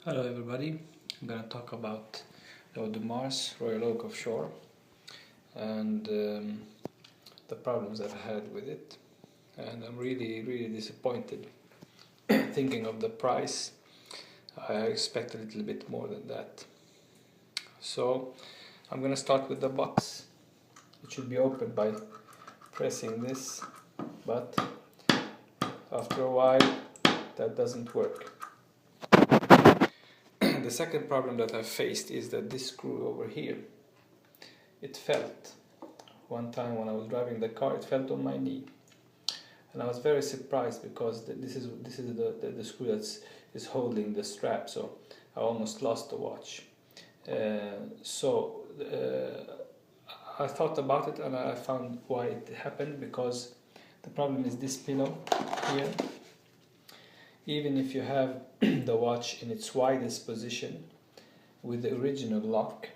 Hello everybody, I'm going to talk about the Audemars Royal Oak Offshore and the problems I've had with it, and I'm really disappointed. Thinking of the price, I expect a little bit more than that. So I'm going to start with the box. It should be opened by pressing this, but after a while that doesn't work. The second problem that I faced is that this screw over here, it felt. One time when I was driving the car, it felt on my knee, and I was very surprised because this is the screw that is holding the strap. So I almost lost the watch. I thought about it and I found why it happened, because the problem is this pillow here. Even if you have the watch in its widest position with the original lock,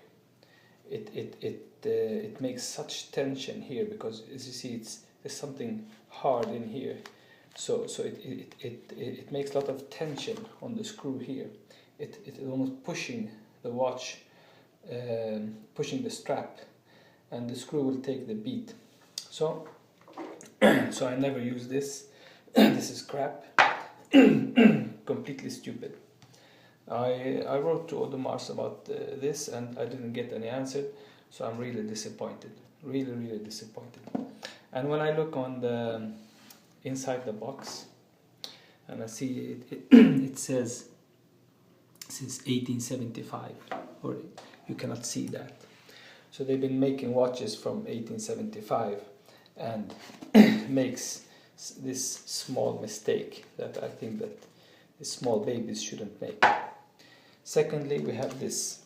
it makes such tension here, because as you see, there's something hard in here. So it makes a lot of tension on the screw here. It is almost pushing the watch, pushing the strap, and the screw will take the beat. So I never use this. This is crap. Completely stupid. I wrote to Audemars about this and I didn't get any answer, so I'm really disappointed. Really disappointed. And when I look on the inside the box, and I see it says since 1875, or you cannot see that. So they've been making watches from 1875 and makes this small mistake that I think that the small babies shouldn't make. Secondly, we have this.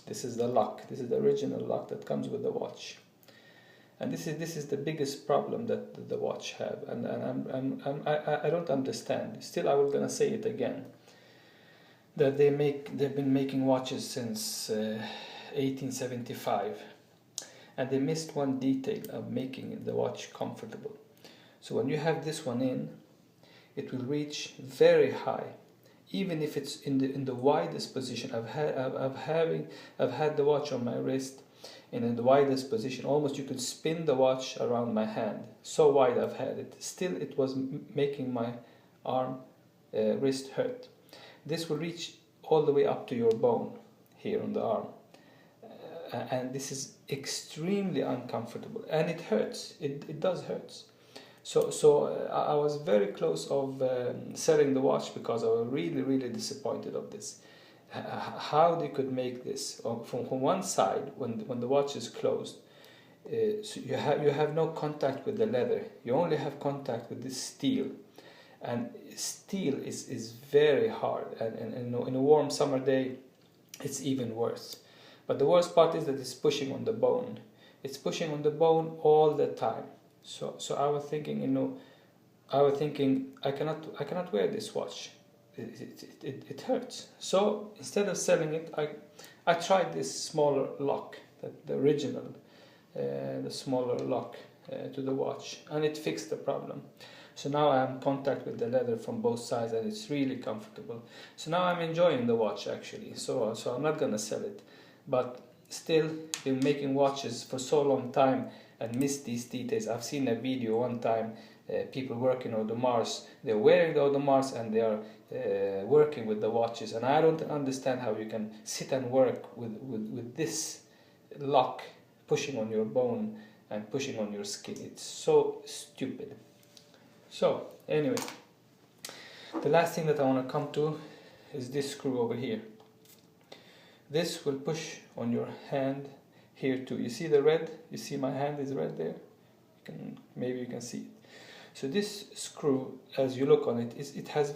This is the lock. This is the original lock that comes with the watch, and this is the biggest problem that the watch have. And I don't understand. Still, I was gonna say it again. That they've been making watches since 1875, and they missed one detail of making the watch comfortable. So when you have this one in, it will reach very high, even if it's in the widest position. I've had the watch on my wrist, and in the widest position, almost you could spin the watch around my hand. So wide I've had it. Still, it was making my arm, wrist hurt. This will reach all the way up to your bone here on the arm, and this is extremely uncomfortable, and it hurts. It does hurt. So I was very close of selling the watch, because I was really disappointed of this. How they could make this from one side, when the watch is closed, so you have no contact with the leather. You only have contact with this steel, and steel is very hard. And in a warm summer day, it's even worse. But the worst part is that it's pushing on the bone. It's pushing on the bone all the time. So I was thinking, I cannot wear this watch. It hurts. So instead of selling it, I tried this smaller lock, the original, the smaller lock to the watch, and it fixed the problem. So now I am in contact with the leather from both sides, and it's really comfortable. So now I'm enjoying the watch actually. So I'm not gonna sell it, but still, been making watches for so long time and missed these details. I've seen a video one time, people working Audemars, they're wearing the Audemars and they are working with the watches, and I don't understand how you can sit and work with this lock pushing on your bone and pushing on your skin. It's so stupid. So anyway, the last thing that I want to come to is this screw over here. This will push on your hand here too. You see the red? You see my hand is red there? Maybe you can see it. So this screw, as you look on it, it has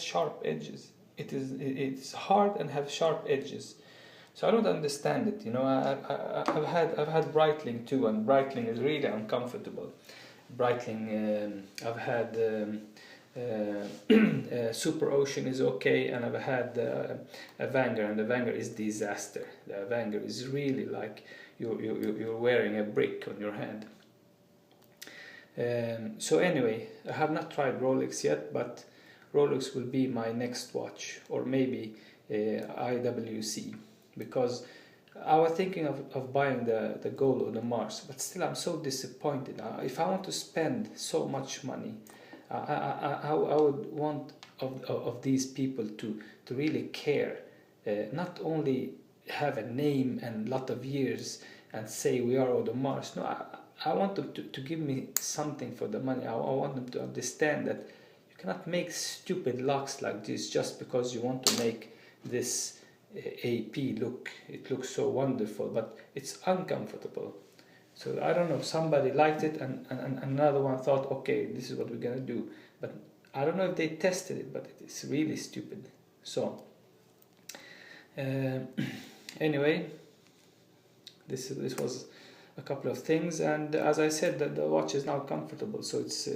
sharp edges. It's hard and have sharp edges. So I don't understand it. I've had Breitling too, and Breitling is really uncomfortable. Breitling, I've had Super Ocean is okay, and I've had a Vanger, and the Vanger is disaster. The Vanger is really like you're wearing a brick on your hand. So anyway, I have not tried Rolex yet, but Rolex will be my next watch, or maybe IWC, because I was thinking of buying the gold or the Mars, but still I'm so disappointed. If I want to spend so much money, I would want of these people to really care, not only have a name and lot of years and say we are Audemars. No, I want them to give me something for the money. I want them to understand that you cannot make stupid locks like this just because you want to make this AP look. It looks so wonderful, but it's uncomfortable. So I don't know, somebody liked it and another one thought, okay, this is what we're gonna do. But I don't know if they tested it, but it's really stupid. So anyway, this was a couple of things, and as I said, that the watch is now comfortable, so it's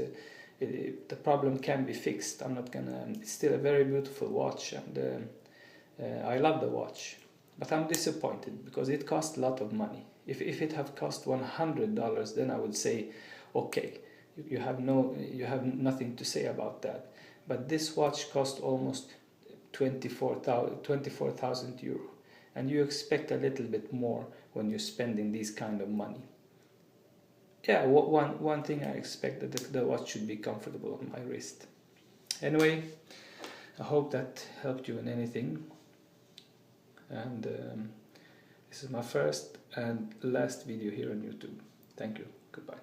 the problem can be fixed. I'm not gonna. It's still a very beautiful watch, and I love the watch, but I'm disappointed because it cost a lot of money. If it have cost $100, then I would say, okay, you have nothing to say about that. But this watch cost almost 24,000 euro, and you expect a little bit more when you're spending this kind of money. Yeah, one thing I expect that the watch should be comfortable on my wrist. Anyway, I hope that helped you in anything. And this is my first and last video here on YouTube. Thank you. Goodbye.